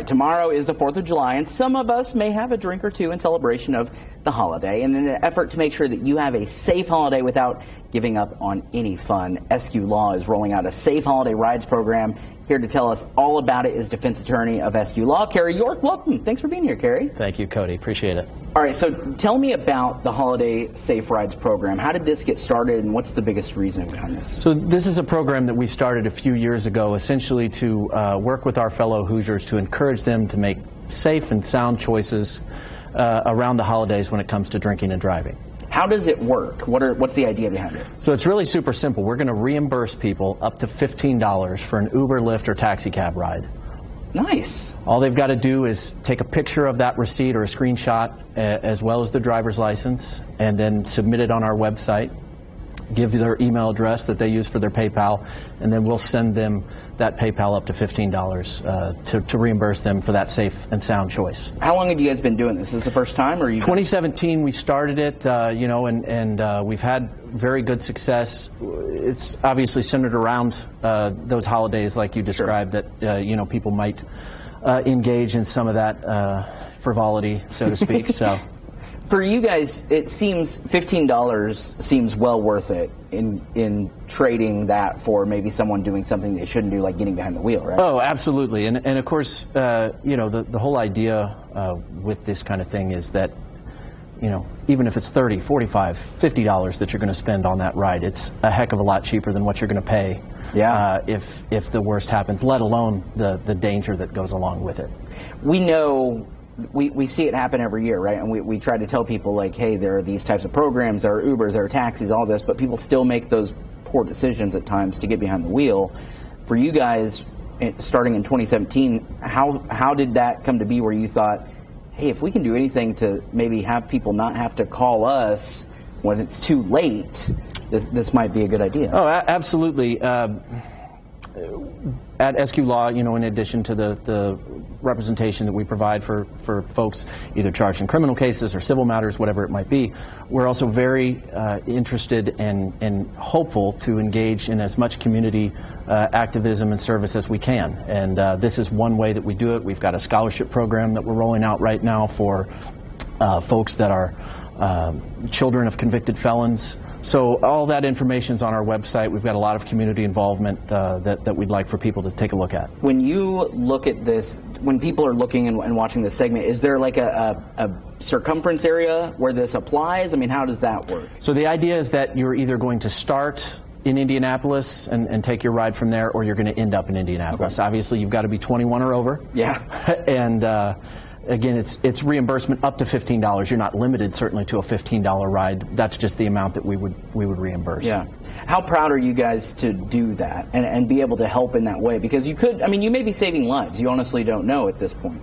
right, tomorrow is the 4th of July, and some of us may have a drink or two in celebration of the holiday. And in an effort to make sure that you have a safe holiday without giving up on any fun, Eskew Law is rolling out a Safe Holiday Rides program. Here to tell us all about it is defense attorney of Eskew Law, Carrie York. Welcome. Thanks for being here, Carrie. Thank you, Cody. Appreciate it. All right, so tell me about the Holiday Safe Rides program. How did this get started, and what's the biggest reason behind this? So this is a program that we started a few years ago, essentially to work with our fellow Hoosiers to encourage them to make safe and sound choices around the holidays when it comes to drinking and driving. How does it work? What's the idea behind it? So it's really super simple. We're going to reimburse people up to $15 for an Uber, Lyft, or taxi cab ride. Nice. All they've got to do is take a picture of that receipt or a screenshot, as well as the driver's license, and then submit it on our website, give their email address that they use for their PayPal, and then we'll send them that PayPal up to $15 to reimburse them for that safe and sound choice. How long have you guys been doing this? Is this the first time, or 2017 we started it, and we've had very good success. It's obviously centered around those holidays, like you described, Sure. that people might engage in some of that frivolity, so to speak. So. For you guys, it seems $15 seems well worth it in trading that for maybe someone doing something they shouldn't do, like getting behind the wheel, right? Oh, absolutely. And of course, the whole idea with this kind of thing is that, even if it's $30, $45, $50 that you're going to spend on that ride, it's a heck of a lot cheaper than what you're going to pay. Yeah. If the worst happens, let alone the danger that goes along with it. We know. We see it happen every year, right? And we try to tell people, like, hey, there are these types of programs, there are Ubers, there are taxis, all this, but people still make those poor decisions at times to get behind the wheel. For you guys, starting in 2017, how did that come to be where you thought, hey, if we can do anything to maybe have people not have to call us when it's too late, this might be a good idea? Oh, absolutely. At Eskew Law, in addition to the representation that we provide for folks either charged in criminal cases or civil matters, whatever it might be, we're also very interested and hopeful to engage in as much community activism and service as we can. And this is one way that we do it. We've got a scholarship program that we're rolling out right now for folks that are children of convicted felons. So all that information is on our website. We've got a lot of community involvement that we'd like for people to take a look at. When you look at this, when people are looking and watching this segment, is there like a circumference area where this applies? I mean, how does that work? So the idea is that you're either going to start in Indianapolis and take your ride from there, or you're going to end up in Indianapolis. Okay. Obviously, you've got to be 21 or over. Yeah. And again, it's reimbursement up to $15. You're not limited, certainly, to a $15 ride. That's just the amount that we would reimburse. Yeah. How proud are you guys to do that and be able to help in that way? Because you could, you may be saving lives. You honestly don't know at this point.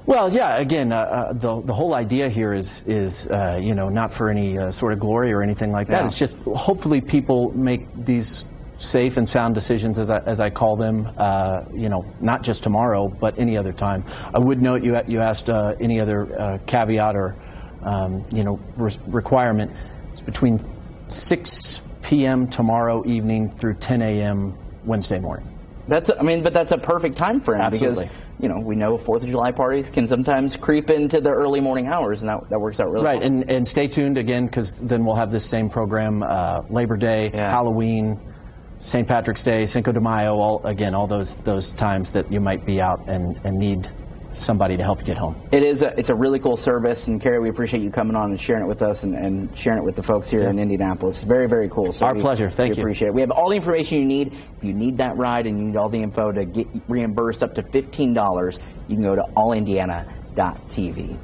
Well, yeah. Again, the whole idea here is not for any sort of glory or anything like that. Yeah. It's just hopefully people make these safe and sound decisions, as I call them, not just tomorrow, but any other time. I would note you asked any other caveat or requirement. It's between 6 p.m. tomorrow evening through 10 a.m. Wednesday morning. But that's a perfect time frame. Absolutely. Because we know 4th of July parties can sometimes creep into the early morning hours, and that works out really well. Right, and stay tuned again, because then we'll have this same program Labor Day, yeah. Halloween, St. Patrick's Day, Cinco de Mayo, all those times that you might be out and need somebody to help you get home. It's a really cool service, and Carrie, we appreciate you coming on and sharing it with us and sharing it with the folks here in Indianapolis. It's very, very cool. So Our pleasure. Thank you. Appreciate it. We have all the information you need. If you need that ride and you need all the info to get reimbursed up to $15, you can go to allindiana.tv.